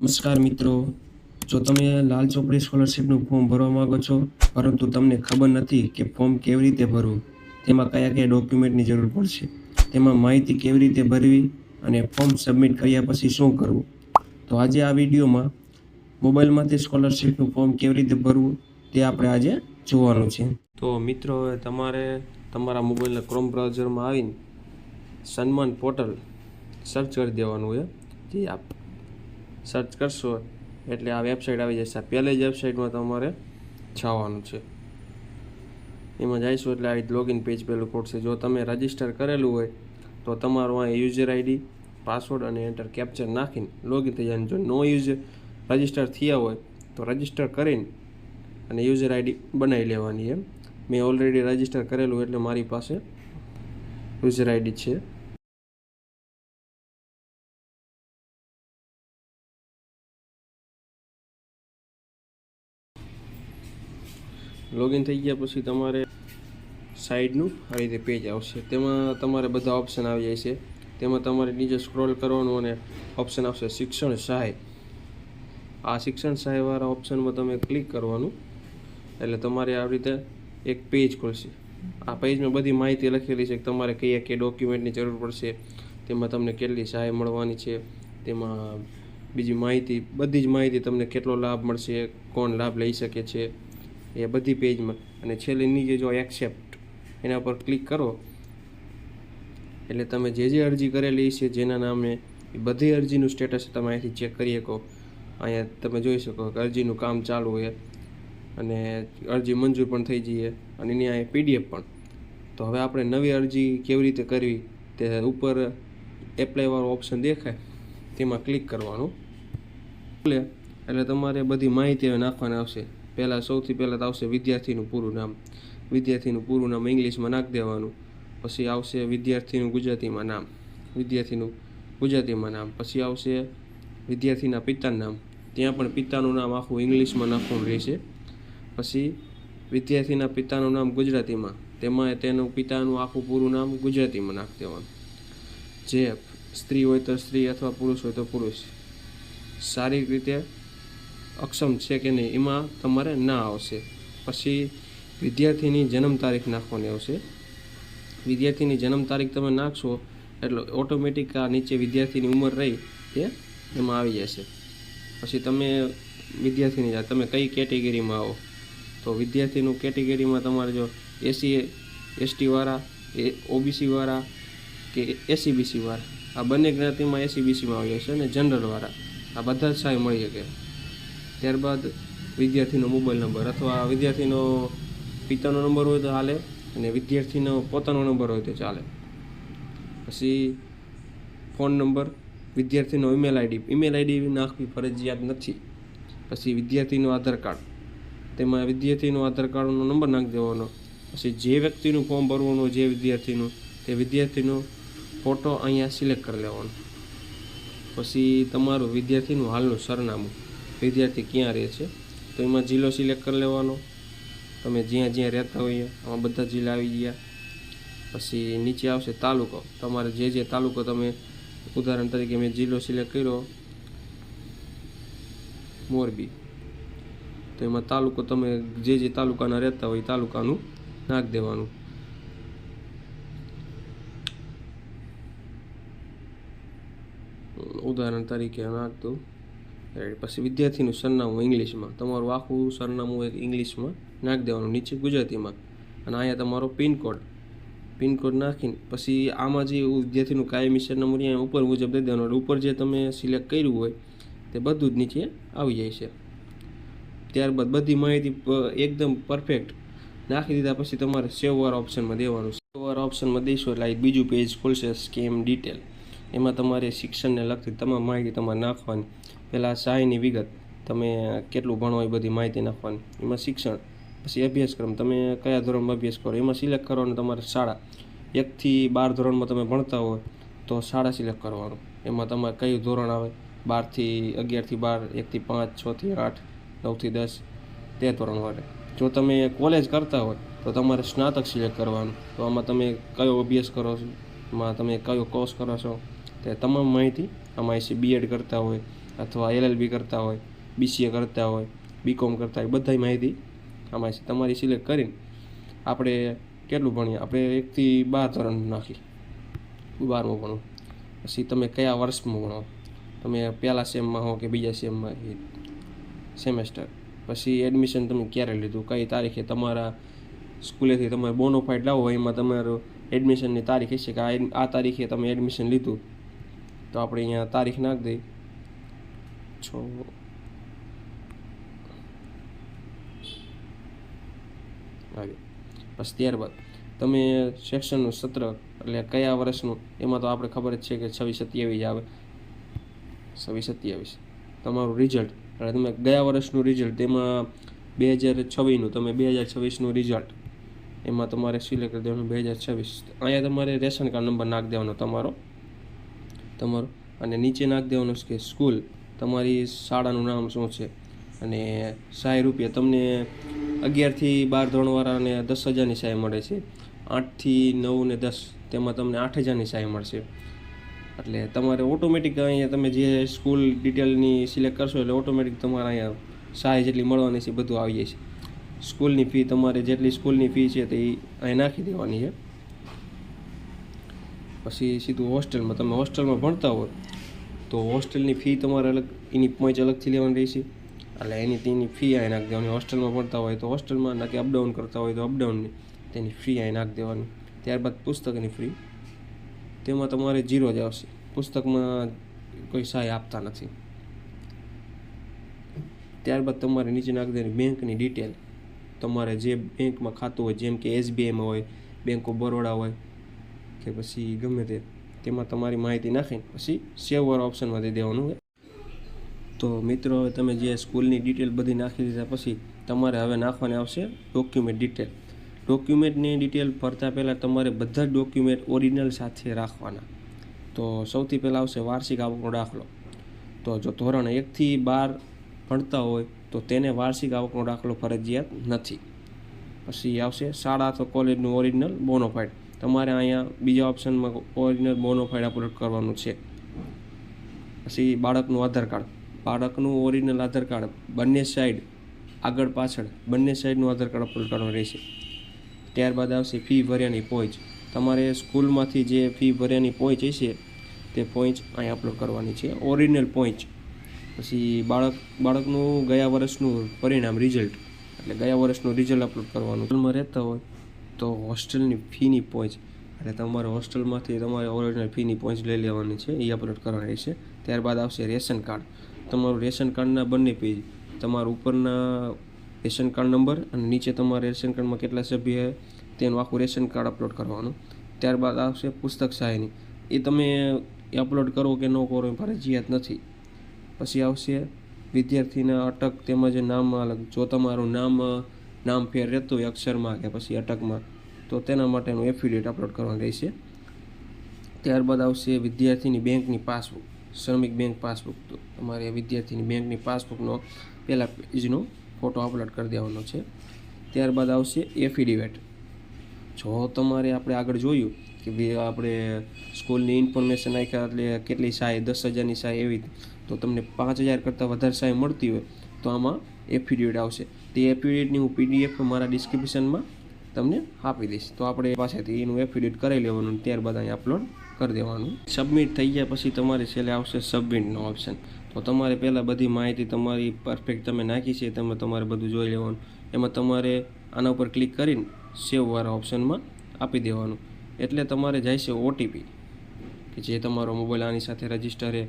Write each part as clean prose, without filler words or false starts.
નમસ્કાર મિત્રો, જો તમે લાલ ચોપડી સ્કોલરશિપનું ફોર્મ ભરવા માંગો છો પરંતુ તમને ખબર નથી કે ફોર્મ કેવી રીતે ભરવું, તેમાં કયા ડોક્યુમેન્ટની જરૂર પડશે, તેમાં માહિતી કેવી રીતે ભરવી અને ફોર્મ સબમિટ કર્યા પછી શું કરવું, તો આજે આ વિડીયોમાં મોબાઈલમાંથી સ્કોલરશિપનું ફોર્મ કેવી રીતે ભરવું તે આપણે આજે જોવાનું છે. તો મિત્રો, હવે તમારે તમારા મોબાઈલના ક્રોમ બ્રાઉઝરમાં આવીને સન્માન પોર્ટલ સર્ચ કરી દેવાનું હોય. જે આપ સર્ચ કરશો એટલે આ વેબસાઇટ આવી જશે. પહેલી જ વેબસાઇટમાં તમારે જવાનું છે. એમાં જઈશું એટલે આ લોગિન પેજ પહેલું ખોલશે. જો તમે રજિસ્ટર કરેલું હોય તો તમારું આ યુઝર આઈડી, પાસવર્ડ અને એન્ટર કેપ્ચર નાખીને લોગિન થઈ જાય. જો નો યુઝર રજિસ્ટર થયા હોય તો રજિસ્ટર કરીને અને યુઝર આઈડી બનાવી લેવાની. મેં ઓલરેડી રજિસ્ટર કરેલું એટલે મારી પાસે યુઝર આઈડી છે. લોગિન થઈ ગયા પછી તમારે સાઈડનું આ રીતે પેજ આવશે. તેમાં તમારે બધા ઓપ્શન આવી જાય છે. તેમાં તમારે નીચે સ્ક્રોલ કરવાનું અને ઓપ્શન આવશે શિક્ષણ સહાય. આ શિક્ષણ સહાયવાળા ઓપ્શનમાં તમે ક્લિક કરવાનું એટલે તમારે આવી રીતે એક પેજ ખોલશે. આ પેજમાં બધી માહિતી લખેલી છે કે તમારે કયા ડોક્યુમેન્ટની જરૂર પડશે, તેમાં તમને કેટલી સહાય મળવાની છે, તેમાં બીજી માહિતી, બધી જ માહિતી, તમને કેટલો લાભ મળશે, કોણ લાભ લઈ શકે છે, એ બધી પેજમાં. અને છેલ્લે નીચે જો એક્સેપ્ટ એના પર ક્લિક કરો એટલે તમે જે અરજી કરેલી છે જેના નામે એ બધી અરજીનું સ્ટેટસ તમે અહીંથી ચેક કરી શકો. અહીંયા તમે જોઈ શકો કે અરજીનું કામ ચાલુ છે અને અરજી મંજૂર પણ થઈ જઈએ અને એની અહીંયા PDF પણ. તો હવે આપણે નવી અરજી કેવી રીતે કરવી તે ઉપર એપ્લાયવાળો ઓપ્શન દેખાય તેમાં ક્લિક કરવાનું. એટલે તમારે બધી માહિતી નાખવાની આવશે. સૌથી પહેલાં તો આવશે વિદ્યાર્થીનું પૂરું નામ. વિદ્યાર્થીનું પૂરું નામ ઇંગ્લિશમાં નાખી દેવાનું. પછી આવશે વિદ્યાર્થીનું ગુજરાતીમાં નામ, વિદ્યાર્થીનું ગુજરાતીમાં નામ. પછી આવશે વિદ્યાર્થીના પિતાનું નામ. ત્યાં પણ પિતાનું નામ આખું ઇંગ્લિશમાં નાખવાનું રહેશે. પછી વિદ્યાર્થીના પિતાનું નામ ગુજરાતીમાં, તેમાં તેનું પિતાનું આખું પૂરું નામ ગુજરાતીમાં નાખી દેવાનું. જે સ્ત્રી હોય તો સ્ત્રી અથવા પુરુષ હોય તો પુરુષ. શારીરિક રીતે અક્ષમ છે કે નહીં એમાં તમારે ના આવશે. પછી વિદ્યાર્થીની જન્મ તારીખ નાખવાની આવશે. વિદ્યાર્થીની જન્મ તારીખ તમે નાખશો એટલે ઓટોમેટિક આ નીચે વિદ્યાર્થીની ઉંમર રહી તે એમાં આવી જશે. પછી તમે વિદ્યાર્થીની તમે કઈ કેટેગરીમાં આવો તો વિદ્યાર્થીનું કેટેગરીમાં તમારે જો SC/ST વાળા, OBC વાળા કે SC/BC વાળા, આ બંને જ્ઞાતિમાં SC/BCમાં આવી જશે. અને જનરલવાળા આ બધા જ સહાય મળી શકે. ત્યારબાદ વિદ્યાર્થીનો મોબાઈલ નંબર અથવા વિદ્યાર્થીનો પિતાનો નંબર હોય તો ચાલે અને વિદ્યાર્થીનો પોતાનો નંબર હોય તો ચાલે. પછી ફોન નંબર, વિદ્યાર્થીનો ઈમેલ આઈડી નાખવી ફરજિયાત નથી. પછી વિદ્યાર્થીનો આધાર કાર્ડ, તેમાં વિદ્યાર્થીનો આધાર કાર્ડનો નંબર નાખી દેવાનો. પછી જે વ્યક્તિનું ફોર્મ ભરવાનું જે વિદ્યાર્થીનું, તે વિદ્યાર્થીનો ફોટો અહીંયા સિલેક્ટ કરી લેવાનો. પછી તમારું વિદ્યાર્થીનું હાલનું સરનામું, વિદ્યાર્થી ક્યાં રહે છે તો એમાં જિલ્લો સિલેક્ટ કરી લેવાનો. તમે જ્યાં રહેતા હોઈએ આમાં બધા જિલ્લા આવી ગયા. પછી નીચે આવશે તાલુકો. તમારે જે તાલુકો તમે, ઉદાહરણ તરીકે મેં જિલ્લો સિલેક્ટ કર્યો મોરબી, તો એમાં તાલુકો તમે જે તાલુકાના રહેતા હોય તાલુકાનું નાખી દેવાનું. ઉદાહરણ તરીકે નાખ દઉં. પછી વિદ્યાર્થીનું સરનામું ઇંગ્લિશમાં, તમારું આખું સરનામું એક ઇંગ્લિશમાં નાખી દેવાનું, નીચે ગુજરાતીમાં. અને અહીંયા તમારો પિનકોડ નાખીને પછી આમાં જે વિદ્યાર્થીનું કાયમી સરનામું અહીંયા ઉપર મુજબ દઈ દેવાનું. એટલે ઉપર જે તમે સિલેક્ટ કર્યું હોય તે બધું જ નીચે આવી જાય છે. ત્યારબાદ બધી માહિતી એકદમ પરફેક્ટ નાખી દીધા પછી તમારે સેવવાળા ઓપ્શનમાં દેવાનું. સેવવાળા ઓપ્શનમાં દઈશું એટલે આ બીજું પેજ ખોલશે, સ્કીમ ડિટેલ. એમાં તમારે શિક્ષણને લગતી તમામ માહિતી તમારે નાખવાની. પહેલાં સહાયની વિગત, તમે કેટલું ભણો એ બધી માહિતી નાખવાની. એમાં શિક્ષણ, પછી અભ્યાસક્રમ, તમે કયા ધોરણમાં અભ્યાસ કરો એમાં સિલેક્ટ કરવાનું. તમારે શાળા 1 થી 12 ધોરણમાં તમે ભણતા હોય તો શાળા સિલેક્ટ કરવાનું. એમાં તમારે કયું ધોરણ આવે, 12 થી 11 થી 12, 1 થી 5, 6 થી 8, 9 થી 10 તે ધોરણ માટે. જો તમે કોલેજ કરતા હોય તો તમારે સ્નાતક સિલેક્ટ કરવાનું. તો આમાં તમે કયો અભ્યાસ કરો છો, એમાં તમે કયો કોર્સ કરો છો તે તમામ માહિતી આમાં છે. B.Ed કરતા હોય અથવા LLB કરતા હોય, BCA કરતા હોય, BCom કરતા હોય, બધાય માહિતી આમાં છે. તમારી સિલેક્ટ કરીને આપણે કેટલું ભણીએ, આપણે 1 થી 12 ધોરણ નાખી, 12મું ભણો. પછી તમે કયા વર્ષમાં ભણો, તમે પહેલા સેમમાં હો કે બીજા સેમમાં સેમેસ્ટર. પછી એડમિશન તમે ક્યારે લીધું, કઈ તારીખે તમારા સ્કૂલેથી તમારે બોનોફાઇડ લાવો, એમાં તમારું એડમિશનની તારીખ હશે કે આ તારીખે તમે એડમિશન લીધું, તો આપણે અહીંયા તારીખ નાખી દઈએ. આવી પછી ત્યારબાદ તમે શૈક્ષણિક સત્ર એટલે કયા વર્ષનું, એમાં તો આપણે ખબર જ છે કે 26-27 આવે. 26-27 તમારું રિઝલ્ટ, એટલે તમે ગયા વર્ષનું રિઝલ્ટ, તેમાં 2026નું, તમે 2026નું રિઝલ્ટ એમાં તમારે સિલેક્ટ કરી દેવાનું 2026. અહીંયા તમારે રેશન કાર્ડ નંબર નાખી દેવાનો તમારો, અને નીચે નાખી દેવાનું કે સ્કૂલ, તમારી શાળાનું નામ શું છે, અને 60 રૂપિયા તમને 11 થી 12 ધોરણવાળાને 10,000ની સહાય મળે છે. 8 થી 9 ને 10 તેમાં તમને 8,000ની સહાય મળશે. એટલે તમારે ઓટોમેટિક અહીંયા તમે જે સ્કૂલ ડિટેલની સિલેક્ટ કરશો એટલે ઓટોમેટિક તમારે અહીંયા સહાય જેટલી મળવાની છે બધું આવી જાય છે. સ્કૂલની ફી તમારે જેટલી સ્કૂલની ફી છે તે અહીં નાખી દેવાની છે. પછી સીધું હોસ્ટેલમાં, તમે હોસ્ટેલમાં ભણતા હોય તો હોસ્ટેલની ફી તમારે અલગ, એની પોઈન્ટ અલગથી લેવાની રહેશે. એટલે તેની ફી અહીં નાખી દેવાની. હોસ્ટેલમાં ભણતા હોય તો હોસ્ટેલમાં, ના કે અપડાઉન કરતા હોય તો અપડાઉનની તેની ફી અહીં નાખી દેવાની. ત્યારબાદ પુસ્તકની ફી, તેમાં તમારે 0 જ આવશે. પુસ્તકમાં કોઈ સહાય આપતા નથી. ત્યારબાદ તમારે નીચે નાખી દેવાની બેંકની ડિટેલ, તમારે જે બેંકમાં ખાતું હોય, જેમ કે SBIમાં હોય, બેંક ઓફ બરોડા હોય કે પછી ગમે તેમાં તમારી માહિતી નાખીને પછી સેવ વાળા ઓપ્શનમાં દઈ દેવાનું હોય. તો મિત્રો, હવે તમે જે સ્કૂલની ડિટેલ બધી નાખી દીધા પછી તમારે હવે નાખવાની આવશે ડોક્યુમેન્ટ ડિટેલ. ડોક્યુમેન્ટની ડિટેલ ભરતા પહેલાં તમારે બધા જ ડોક્યુમેન્ટ ઓરિજિનલ સાથે રાખવાના. તો સૌથી પહેલાં આવશે વાર્ષિક આવકનો દાખલો. તો જો ધોરણ 1 થી 12 ભણતા હોય તો તેને વાર્ષિક આવકનો દાખલો ફરજિયાત નથી. પછી આવશે શાળા અથવા કોલેજનું ઓરિજિનલ બોનોફાઇડ. તમારે અહીંયા બીજા ઓપ્શનમાં ઓરિજિનલ બોનોફાઇડ અપલોડ કરવાનું છે. પછી બાળકનું આધાર કાર્ડ, બાળકનું ઓરિજિનલ આધાર કાર્ડ બંને સાઈડ, આગળ પાછળ બંને સાઈડનું આધાર કાર્ડ અપલોડ કરવાનું રહેશે. ત્યારબાદ આવશે ફી ભર્યાની પોઈચ. તમારે સ્કૂલમાંથી જે ફી ભર્યાની પોઈચ હશે તે પોઈચ અહીં અપલોડ કરવાની છે, ઓરિજિનલ પોઈચ. પછી બાળકનું ગયા વર્ષનું પરિણામ, રિઝલ્ટ, એટલે ગયા વર્ષનું રિઝલ્ટ અપલોડ કરવાનું. હોસ્ટેલમાં રહેતા હોય તો હોસ્ટેલની ફીની પોઈચ, એટલે તમારે હોસ્ટેલમાંથી તમારે ઓરિજિનલ ફીની પોઈચ લઈ લેવાની છે, એ અપલોડ કરવાની રહેશે. ત્યારબાદ આવશે રેશન કાર્ડ. તમારું રેશન કાર્ડના બંને પેજ, તમારા ઉપરના રેશન કાર્ડ નંબર અને નીચે તમારે રેશન કાર્ડમાં કેટલા સભ્ય તેનું આખું રેશન કાર્ડ અપલોડ કરવાનું. ત્યારબાદ આવશે પુસ્તક સહાયની, એ તમે અપલોડ કરો કે ન કરો એ ફરજિયાત નથી. પછી આવશે વિદ્યાર્થીના અટક તેમજ નામ અલગ. જો તમારું નામ ફેર રહેતું હોય અક્ષરમાં કે પછી અટકમાં, તો તેના માટેનું એફિડેવિટ અપલોડ કરવાનું રહેશે. ત્યારબાદ આવશે વિદ્યાર્થીની બેંકની પાસબુક, શ્રમિક બેંક પાસબુક. તો તમારે વિદ્યાર્થીની બેંકની પાસબુકનો પહેલા પેજનો ફોટો અપલોડ કરી દેવાનો છે. ત્યારબાદ આવશે એફિડેવિટ. જો તમારે આપણે આગળ જોયું કે આપણે સ્કૂલની ઇન્ફોર્મેશન નાખ્યા એટલે કેટલી સહાય, 10,000ની સહાય એવી, તો તમને 5,000 કરતાં વધારે સહાય મળતી હોય તો આમાં એફિડેવિટ આવશે. તે એફિડેવિટની હું PDF મારા ડિસ્ક્રિપ્શનમાં તમને આપી દઈશ. તો આપણે પાસેથી એનું એફિડેવિટ કરાવી લેવાનું, ત્યારબાદ અહીં અપલોડ કરી દેવાનું. સબમિટ થઈ ગયા પછી તમારે છેલ્લે આવશે સબમિટનો ઓપ્શન. તો તમારે પહેલાં બધી માહિતી તમારી પરફેક્ટ તમે નાખી છે, તમારે બધું જોઈ લેવાનું. એમાં તમારે આના ઉપર ક્લિક કરીને સેવ વાળા ઓપ્શનમાં આપી દેવાનું. એટલે તમારે જાય છે OTP, કે જે તમારો મોબાઈલ આની સાથે રજિસ્ટર છે,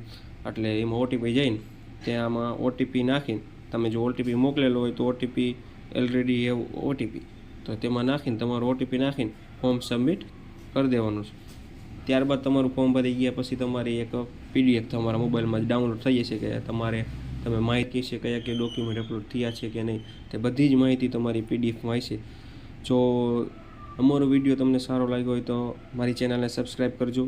એટલે એમાં OTP જઈને ત્યાંમાં OTP નાખીને, તમે જો OTP મોકલેલો હોય તો OTP ઓલરેડી હેવ OTP, તો તેમાં નાખીને તમારું OTP નાખીને ફોર્મ સબમિટ કરી દેવાનું છે. ત્યારબાદ તમારું ફોર્મ ભરી ગયા પછી તમારી એક PDF તમારા મોબાઈલમાં જ ડાઉનલોડ થઈ જશે કે તમે માહિતી છે કયા કયા ડોક્યુમેન્ટ અપલોડ થયા છે કે નહીં, તે બધી જ માહિતી તમારી PDFમાં હશે. જો અમારો વિડીયો તમને સારો લાગ્યો હોય તો મારી ચેનલને સબસ્ક્રાઈબ કરજો.